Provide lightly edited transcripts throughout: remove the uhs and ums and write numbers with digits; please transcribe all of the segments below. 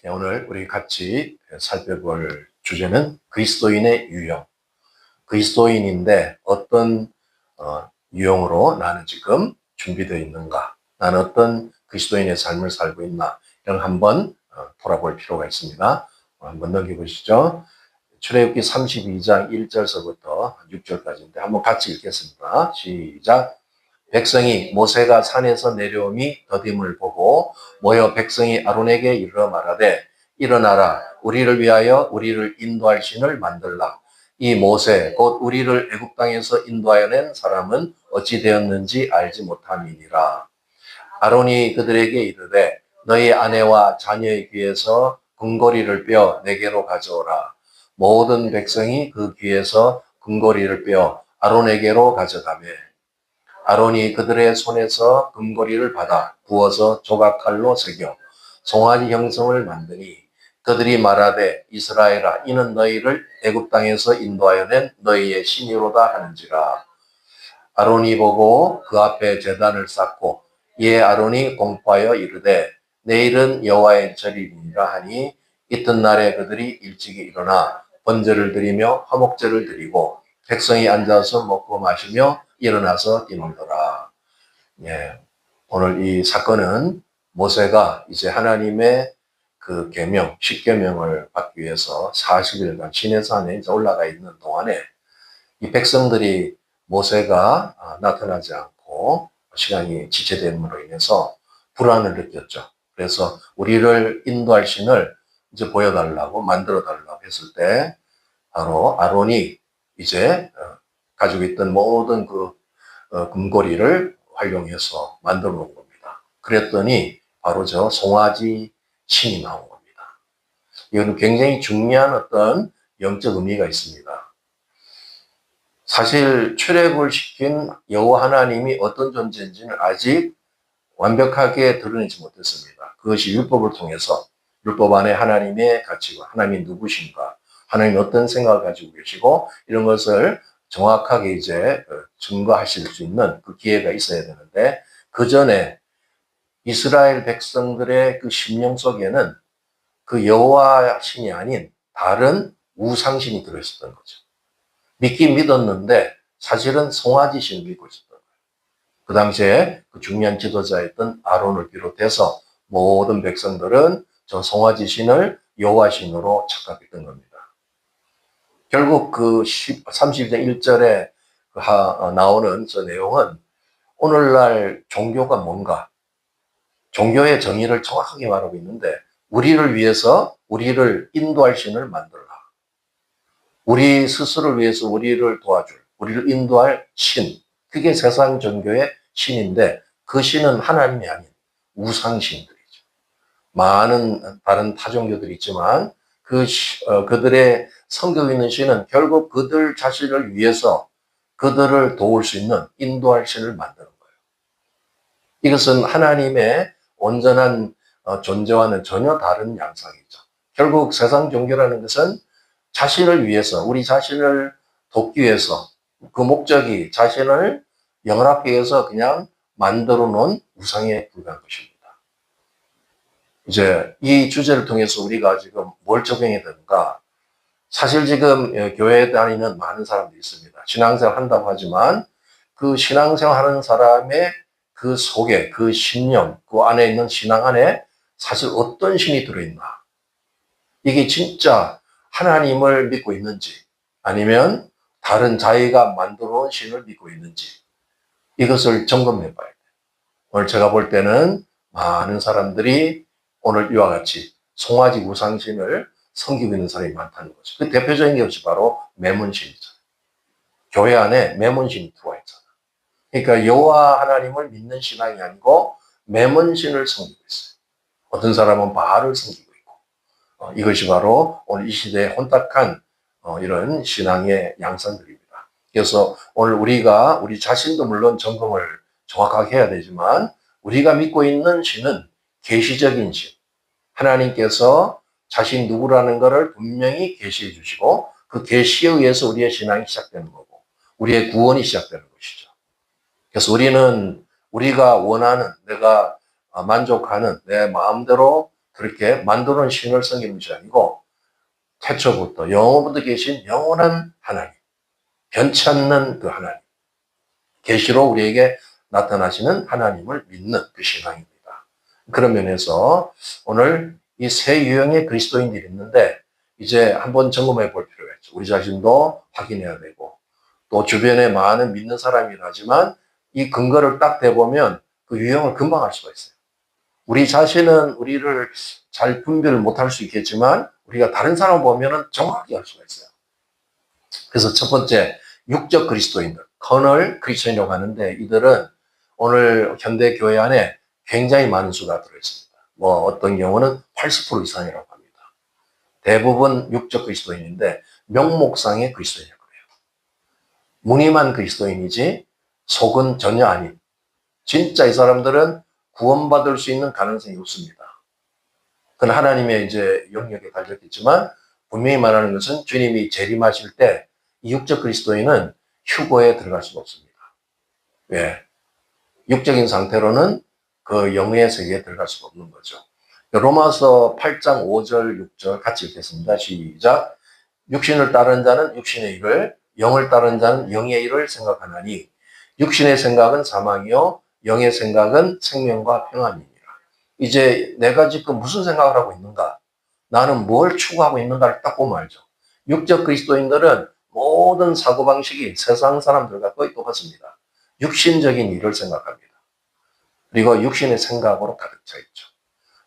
오늘 우리 같이 살펴볼 주제는 그리스도인의 유형. 그리스도인인데 어떤 유형으로 나는 지금 준비되어 있는가? 나는 어떤 그리스도인의 삶을 살고 있나? 이런 한번 돌아볼 필요가 있습니다. 한번 넘겨보시죠. 출애굽기 32장 1절서부터 6절까지인데 한번 같이 읽겠습니다. 시작. 백성이 모세가 산에서 내려오니 더딤을 보고 모여 백성이 아론에게 이르러 말하되 일어나라 우리를 위하여 우리를 인도할 신을 만들라. 이 모세 곧 우리를 애굽 땅에서 인도하여 낸 사람은 어찌 되었는지 알지 못함이니라. 아론이 그들에게 이르되 너희 아내와 자녀의 귀에서 금고리를 빼어 내게로 가져오라. 모든 백성이 그 귀에서 금고리를 빼어 아론에게로 가져가매 아론이 그들의 손에서 금고리를 받아 부어서 조각칼로 새겨 송아지 형성을 만드니 그들이 말하되 이스라엘아 이는 너희를 애굽 땅에서 인도하여 낸 너희의 신이로다 하는지라. 아론이 보고 그 앞에 제단을 쌓고 이에 아론이 공포하여 이르되 내일은 여호와의 절이니라 하니 이튿날에 그들이 일찍이 일어나 번제를 드리며 화목제를 드리고 백성이 앉아서 먹고 마시며 일어나서 뛰놀더라. 예, 오늘 이 사건은 모세가 이제 하나님의 그 계명, 십계명을 받기 위해서 40일간 시내산에 이제 올라가 있는 동안에 이 백성들이 모세가 나타나지 않고 시간이 지체됨으로 인해서 불안을 느꼈죠. 그래서 우리를 인도할 신을 이제 보여달라고 만들어달라고 했을 때 바로 아론이 이제 가지고 있던 모든 그 금고리를 활용해서 만들어 놓은 겁니다. 그랬더니 바로 저 송아지 신이 나온 겁니다. 이건 굉장히 중요한 어떤 영적 의미가 있습니다. 사실 출애굽을 시킨 여호와 하나님이 어떤 존재인지는 아직 완벽하게 드러내지 못했습니다. 그것이 율법을 통해서 율법 안에 하나님의 가치와 하나님이 누구신가, 하나님이 어떤 생각을 가지고 계시고 이런 것을 정확하게 이제 증거하실 수 있는 그 기회가 있어야 되는데 그 전에 이스라엘 백성들의 그 심령 속에는 그 여호와 신이 아닌 다른 우상신이 들어있었던 거죠. 믿긴 믿었는데 사실은 송아지 신을 믿고 있었던 거예요. 그 당시에 그 중요한 지도자였던 아론을 비롯해서 모든 백성들은 저 송아지 신을 여호와 신으로 착각했던 겁니다. 결국 그 30장 1절에 나오는 저 내용은 오늘날 종교가 뭔가, 종교의 정의를 정확하게 말하고 있는데 우리를 위해서 우리를 인도할 신을 만들라. 우리 스스로를 위해서 우리를 도와줄, 우리를 인도할 신. 그게 세상 종교의 신인데 그 신은 하나님이 아닌 우상신들이죠. 많은 다른 타종교들이 있지만 그들의 섬기고 있는 신은 결국 그들 자신을 위해서 그들을 도울 수 있는 인도할 신을 만드는 거예요. 이것은 하나님의 온전한 존재와는 전혀 다른 양상이죠. 결국 세상 종교라는 것은 자신을 위해서, 우리 자신을 돕기 위해서 그 목적이 자신을 영원하게 위해서 그냥 만들어 놓은 우상에 불과한 것입니다. 이제 이 주제를 통해서 우리가 지금 뭘 적용해야 되는가? 사실 지금 교회에 다니는 많은 사람들이 있습니다. 신앙생활 한다고 하지만 그 신앙생활 하는 사람의 그 속에, 그 신념, 그 안에 있는 신앙 안에 사실 어떤 신이 들어있나? 이게 진짜 하나님을 믿고 있는지 아니면 다른 자기가 만들어 놓은 신을 믿고 있는지 이것을 점검해 봐야 돼요. 오늘 제가 볼 때는 많은 사람들이 오늘 이와 같이 송아지 우상신을 섬기고 있는 사람이 많다는 거죠. 그 대표적인 것이 바로 매문신이죠. 교회 안에 매문신이 들어와 있잖아요. 그러니까 여호와 하나님을 믿는 신앙이 아니고 매문신을 섬기고 있어요. 어떤 사람은 바알을 섬기고 있고 이것이 바로 오늘 이 시대의 혼탁한 이런 신앙의 양상들입니다. 그래서 오늘 우리가 우리 자신도 물론 점검을 정확하게 해야 되지만 우리가 믿고 있는 신은 계시적인 신. 하나님께서 자신 누구라는 것을 분명히 계시해 주시고 그 계시에 의해서 우리의 신앙이 시작되는 거고 우리의 구원이 시작되는 것이죠. 그래서 우리는 우리가 원하는 내가 만족하는 내 마음대로 그렇게 만들어 놓은 신을 섬기는 것이 아니고 태초부터 영원부터 계신 영원한 하나님, 변치 않는 그 하나님, 계시로 우리에게 나타나시는 하나님을 믿는 그 신앙입니다. 그런 면에서 오늘 이 세 유형의 그리스도인들이 있는데 이제 한번 점검해 볼 필요가 있죠. 우리 자신도 확인해야 되고 또 주변에 많은 믿는 사람이라지만 이 근거를 딱 대보면 그 유형을 금방 알 수가 있어요. 우리 자신은 우리를 잘 분별을 못할 수 있겠지만 우리가 다른 사람을 보면 정확히 알 수가 있어요. 그래서 첫 번째 육적 그리스도인들, 커널 크리스천이라고 하는데 이들은 오늘 현대 교회 안에 굉장히 많은 수가 들어있습니다. 뭐 어떤 경우는 80% 이상이라고 합니다. 대부분 육적 그리스도인인데 명목상의 그리스도인이라고 해요. 무늬만 그리스도인이지 속은 전혀 아닌, 진짜 이 사람들은 구원받을 수 있는 가능성이 없습니다. 그건 하나님의 이제 영역에 달렸겠지만 분명히 말하는 것은 주님이 재림하실 때 이 육적 그리스도인은 휴거에 들어갈 수가 없습니다. 왜? 육적인 상태로는 그 영의 세계에 들어갈 수가 없는 거죠. 로마서 8장 5절, 6절 같이 읽겠습니다. 시작. 육신을 따르는 자는 육신의 일을, 영을 따르는 자는 영의 일을 생각하나니 육신의 생각은 사망이요 영의 생각은 생명과 평안이니라. 이제 내가 지금 무슨 생각을 하고 있는가? 나는 뭘 추구하고 있는가를 딱 보면 알죠. 육적 그리스도인들은 모든 사고방식이 세상 사람들과 거의 똑같습니다. 육신적인 일을 생각합니다. 그리고 육신의 생각으로 가득 차 있죠.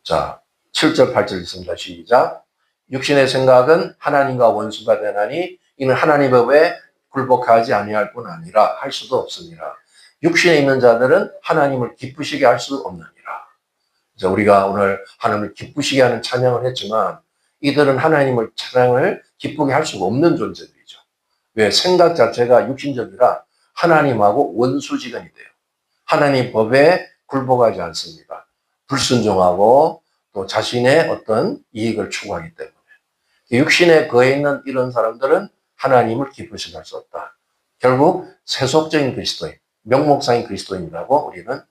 자, 7절, 8절 있습니다. 시작. 육신의 생각은 하나님과 원수가 되나니 이는 하나님의 법에 굴복하지 아니할 뿐 아니라 할 수도 없으니라. 육신에 있는 자들은 하나님을 기쁘시게 할 수 없느니라. 자, 우리가 오늘 하나님을 기쁘시게 하는 찬양을 했지만 이들은 하나님을 찬양을 기쁘게 할 수가 없는 존재들이죠. 왜? 생각 자체가 육신적이라 하나님하고 원수지간이 돼요. 하나님 법에 굴복하지 않습니다. 불순종하고 또 자신의 어떤 이익을 추구하기 때문에. 육신에 거해 있는 이런 사람들은 하나님을 기쁘시게 할 수 없다. 결국 세속적인 그리스도인, 명목상인 그리스도인이라고 우리는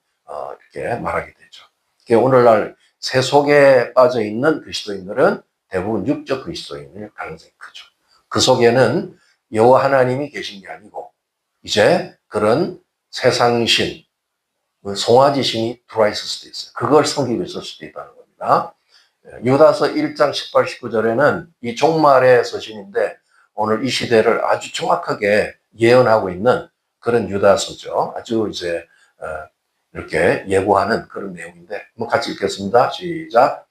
이렇게 말하게 되죠. 오늘날 세속에 빠져 있는 그리스도인들은 대부분 육적 그리스도인일 가능성이 크죠. 그 속에는 여호와 하나님이 계신 게 아니고 이제 그런 세상신, 송아지신이 들어와 있을 수도 있어요. 그걸 섬기고 있을 수도 있다는 겁니다. 유다서 1장 18, 19절에는 이 종말의 서신인데 오늘 이 시대를 아주 정확하게 예언하고 있는 그런 유다서죠. 아주 이제 이렇게 예고하는 그런 내용인데 한번 같이 읽겠습니다. 시작.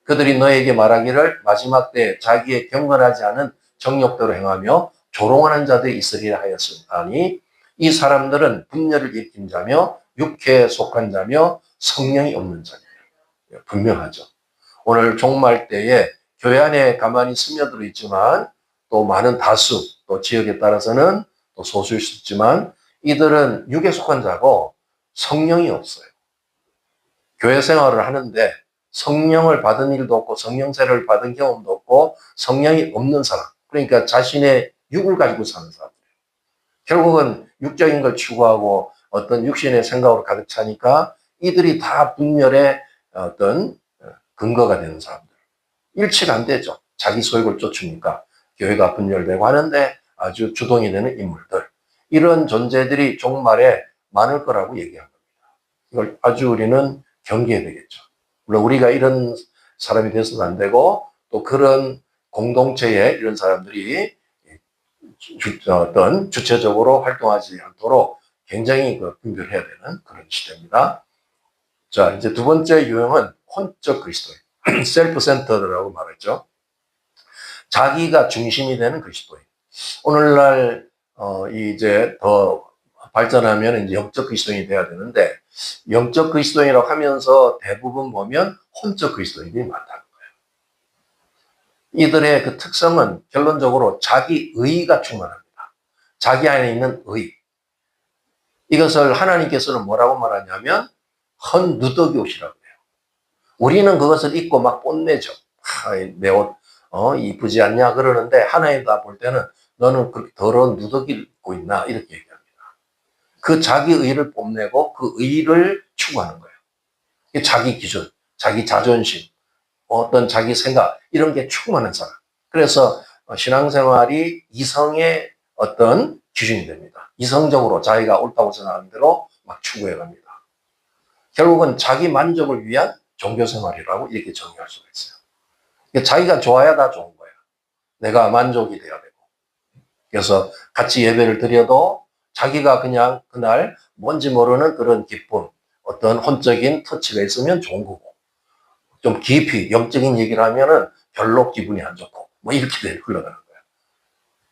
그들이 너에게 말하기를 마지막 때 자기의 경건하지 않은 정욕대로 행하며 조롱하는 자들이 있으리라 하였으니 이 사람들은 분열을 일으킨 자며 육체에 속한 자며 성령이 없는 자입니다. 분명하죠. 오늘 종말 때에 교회 안에 가만히 스며들어 있지만 또 많은 다수, 또 지역에 따라서는 또 소수일 수 있지만 이들은 육에 속한 자고 성령이 없어요. 교회 생활을 하는데 성령을 받은 일도 없고 성령세를 받은 경험도 없고 성령이 없는 사람, 그러니까 자신의 육을 가지고 사는 사람들이에요. 결국은 육적인 걸 추구하고 어떤 육신의 생각으로 가득 차니까 이들이 다 분열의 어떤 근거가 되는 사람들. 일치가 안 되죠. 자기 소욕을 쫓으니까 교회가 분열되고 하는데 아주 주동이 되는 인물들. 이런 존재들이 종말에 많을 거라고 얘기한 겁니다. 이걸 아주 우리는 경계해야 되겠죠. 물론 우리가 이런 사람이 돼서는 안 되고 또 그런 공동체에 이런 사람들이 어떤 주체적으로 활동하지 않도록 굉장히 분별해야 되는 그런 시대입니다. 자, 이제 두 번째 유형은 혼적 그리스도인, 셀프 센터드라고 말했죠. 자기가 중심이 되는 그리스도인. 오늘날 이제 더 발전하면 이제 영적 그리스도인이 돼야 되는데 영적 그리스도인이라고 하면서 대부분 보면 혼적 그리스도인이 많다는 거예요. 이들의 그 특성은 결론적으로 자기 의가 충만합니다. 자기 안에 있는 의. 이것을 하나님께서는 뭐라고 말하냐면 헌누더기 옷이라고 해요. 우리는 그것을 입고 막 뽐내죠. 내 옷 이쁘지 않냐 그러는데 하나님 다 볼 때는 너는 그렇게 더러운 누더기를 입고 있나 이렇게 얘기합니다. 그 자기 의를 뽐내고 그 의를 추구하는 거예요. 자기 기준, 자기 자존심, 어떤 자기 생각 이런 게 충만한 사람. 그래서 신앙생활이 이성의 어떤 기준이 됩니다. 이성적으로 자기가 옳다고 생각하는 대로 막 추구해 갑니다. 결국은 자기 만족을 위한 종교생활이라고 이렇게 정의할 수가 있어요. 자기가 좋아야 다 좋은 거예요. 내가 만족이 돼야 되고. 그래서 같이 예배를 드려도 자기가 그냥 그날 뭔지 모르는 그런 기쁨, 어떤 혼적인 터치가 있으면 좋은 거고, 좀 깊이 영적인 얘기를 하면은 별로 기분이 안 좋고, 뭐 이렇게 흘러가는 거예요.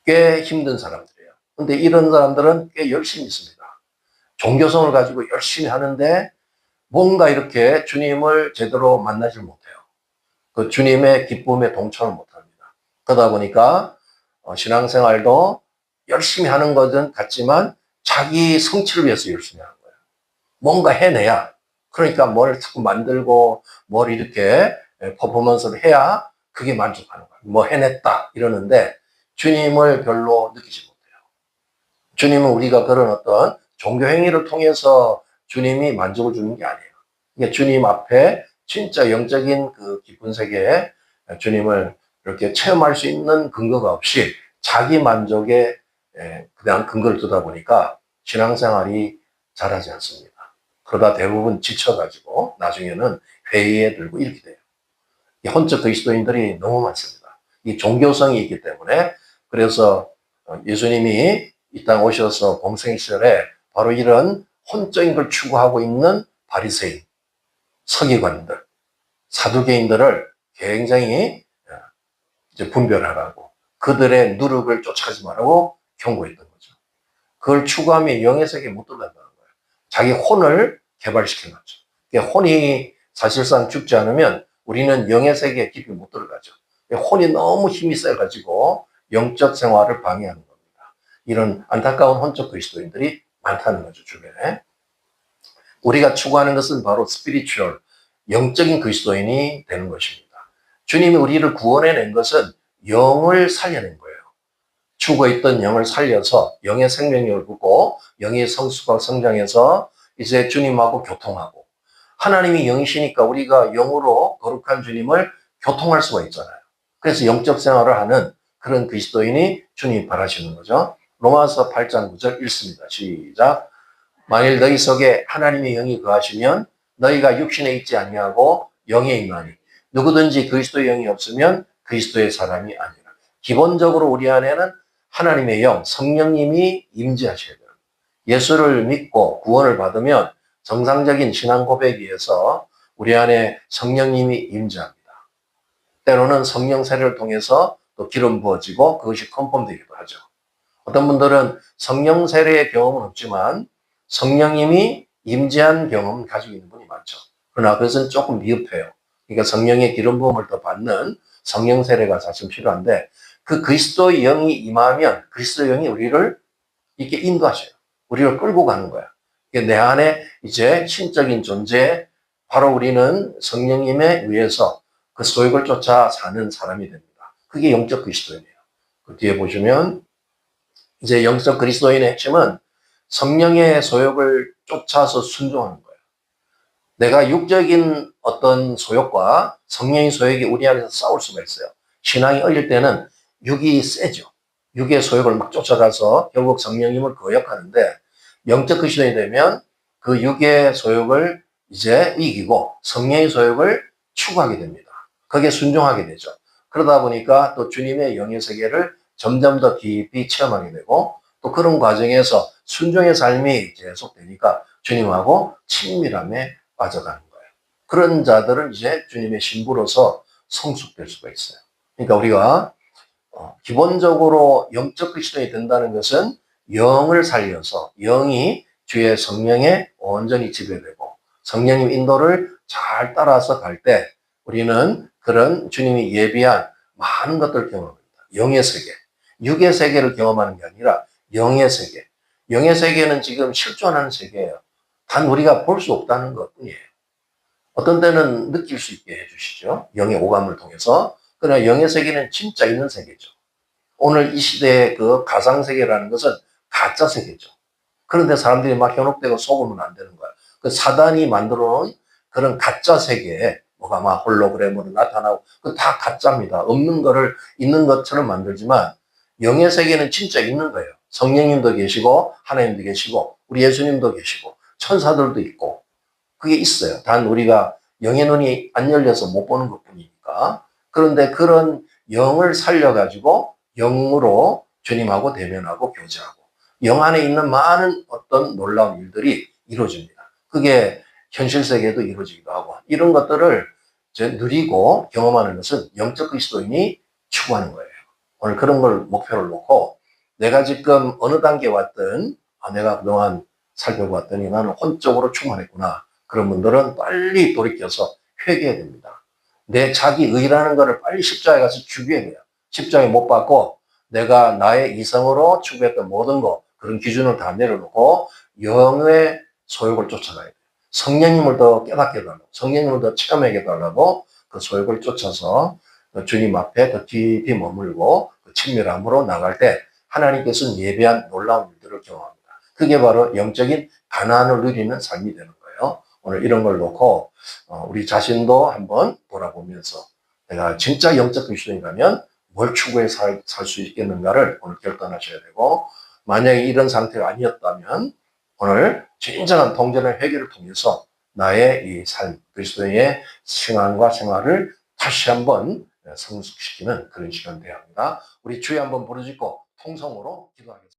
꽤 힘든 사람들이에요. 근데 이런 사람들은 꽤 열심히 있습니다. 종교성을 가지고 열심히 하는데 뭔가 이렇게 주님을 제대로 만나질 못해요. 그 주님의 기쁨에 동참을 못합니다. 그러다 보니까 신앙생활도 열심히 하는 것은 같지만 자기 성취를 위해서 열심히 하는 거예요. 뭔가 해내야. 그러니까 뭘 자꾸 만들고 뭘 이렇게 퍼포먼스를 해야 그게 만족하는 거예요. 뭐 해냈다 이러는데 주님을 별로 느끼지 못해요. 주님은 우리가 그런 어떤 종교 행위를 통해서 주님이 만족을 주는 게 아니에요. 그러니까 주님 앞에 진짜 영적인 그 깊은 세계에 주님을 이렇게 체험할 수 있는 근거가 없이 자기 만족에 그냥 근거를 두다 보니까 신앙생활이 잘하지 않습니다. 그러다 대부분 지쳐가지고 나중에는 회의에 들고 이렇게 돼요. 이 혼적 그리스도인들이 너무 많습니다. 이 종교성이 있기 때문에 그래서 예수님이 이 땅 오셔서 공생 시절에 바로 이런 혼적인 걸 추구하고 있는 바리새인, 서기관들, 사두개인들을 굉장히 이제 분별하라고 그들의 누룩을 쫓아가지 말라고 경고했던 거죠. 그걸 추구하면 영의 세계에 못 들어간다는 거예요. 자기 혼을 개발시켜놨죠. 혼이 사실상 죽지 않으면 우리는 영의 세계에 깊이 못 들어가죠. 혼이 너무 힘이 세가지고 영적 생활을 방해하는 겁니다. 이런 안타까운 혼적 그리스도인들이 많다는 거죠, 주변에. 우리가 추구하는 것은 바로 스피리추얼, 영적인 그리스도인이 되는 것입니다. 주님이 우리를 구원해낸 것은 영을 살려낸 거예요. 죽어있던 영을 살려서 영의 생명력을 붓고 영의 성수가 성장해서 이제 주님하고 교통하고 하나님이 영이시니까 우리가 영으로 거룩한 주님을 교통할 수가 있잖아요. 그래서 영적 생활을 하는 그런 그리스도인이 주님이 바라시는 거죠. 로마서 8장 9절 읽습니다. 시작. 만일 너희 속에 하나님의 영이 거하시면 너희가 육신에 있지 아니하고 영에 있나니 누구든지 그리스도의 영이 없으면 그리스도의 사람이 아니라. 기본적으로 우리 안에는 하나님의 영, 성령님이 임재하셔야 돼요. 예수를 믿고 구원을 받으면 정상적인 신앙 고백에 의해서 우리 안에 성령님이 임재합니다. 때로는 성령 세례를 통해서 또 기름 부어지고 그것이 컨펌되기도 하죠. 어떤 분들은 성령 세례의 경험은 없지만 성령님이 임재한 경험을 가지고 있는 분이 많죠. 그러나 그것은 조금 미흡해요. 그러니까 성령의 기름 부음을 더 받는 성령 세례가 사실 필요한데 그 그리스도의 영이 임하면 그리스도의 영이 우리를 이렇게 인도하셔요. 우리를 끌고 가는 거야. 내 안에 이제 신적인 존재, 바로 우리는 성령님에 의해서 그 소욕을 쫓아 사는 사람이 됩니다. 그게 영적 그리스도인이에요. 그 뒤에 보시면 이제 영적 그리스도인의 핵심은 성령의 소욕을 쫓아서 순종하는 거예요. 내가 육적인 어떤 소욕과 성령의 소욕이 우리 안에서 싸울 수가 있어요. 신앙이 어릴 때는 육이 세죠. 육의 소욕을 막 쫓아가서 결국 성령님을 거역하는데 영적 그리스도인이 되면 그 육의 소욕을 이제 이기고 성령의 소욕을 추구하게 됩니다. 거기에 순종하게 되죠. 그러다 보니까 또 주님의 영의 세계를 점점 더 깊이 체험하게 되고 또 그런 과정에서 순종의 삶이 계속되니까 주님하고 친밀함에 빠져가는 거예요. 그런 자들은 이제 주님의 신부로서 성숙될 수가 있어요. 그러니까 우리가 기본적으로 영적 그리스도인이 된다는 것은 영을 살려서 영이 주의 성령에 온전히 지배되고 성령님 인도를 잘 따라서 갈 때 우리는 그런 주님이 예비한 많은 것들을 경험합니다. 영의 세계, 육의 세계를 경험하는 게 아니라 영의 세계. 영의 세계는 지금 실존하는 세계예요. 단 우리가 볼 수 없다는 것뿐이에요. 어떤 때는 느낄 수 있게 해주시죠. 영의 오감을 통해서. 그러나 영의 세계는 진짜 있는 세계죠. 오늘 이 시대의 그 가상세계라는 것은 가짜 세계죠. 그런데 사람들이 막 현혹되고 속으면 안 되는 거야. 그 사단이 만들어 놓은 그런 가짜 세계에 뭐가 막 홀로그램으로 나타나고 그 다 가짜입니다. 없는 거를 있는 것처럼 만들지만 영의 세계는 진짜 있는 거예요. 성령님도 계시고 하나님도 계시고 우리 예수님도 계시고 천사들도 있고 그게 있어요. 단 우리가 영의 눈이 안 열려서 못 보는 것뿐이니까. 그런데 그런 영을 살려가지고 영으로 주님하고 대면하고 교제하고 영 안에 있는 많은 어떤 놀라운 일들이 이루어집니다. 그게 현실 세계에도 이루어지기도 하고 이런 것들을 이제 누리고 경험하는 것은 영적 그리스도인이 추구하는 거예요. 오늘 그런 걸 목표를 놓고 내가 지금 어느 단계에 왔든 내가 그동안 살펴봤더니 나는 혼적으로 충만했구나. 그런 분들은 빨리 돌이켜서 회개해야 됩니다. 내 자기 의라는 것을 빨리 십자가에 가서 죽여야 돼요. 십자가에 못 박고 내가 나의 이성으로 추구했던 모든 것 그런 기준을 다 내려놓고 영의 소욕을 쫓아가야 돼요. 성령님을 더 깨닫게 해달라고 성령님을 더 체험하게 해달라고 그 소욕을 쫓아서 주님 앞에 더 깊이 머물고 그 친밀함으로 나갈 때 하나님께서는 예배한 놀라운 일들을 경험합니다. 그게 바로 영적인 가난을 누리는 삶이 되는 거예요. 오늘 이런 걸 놓고 우리 자신도 한번 돌아보면서 내가 진짜 영적 그리스도인이라면 뭘 추구해 살 수 있겠는가를 오늘 결단하셔야 되고 만약에 이런 상태가 아니었다면 오늘 진정한 통전의 회개를 통해서 나의 이 삶, 그리스도의 신앙과 생활을 다시 한번 성숙시키는 그런 시간 되어야 합니다. 우리 주여 한번 부르짖고 통성으로 기도하겠습니다.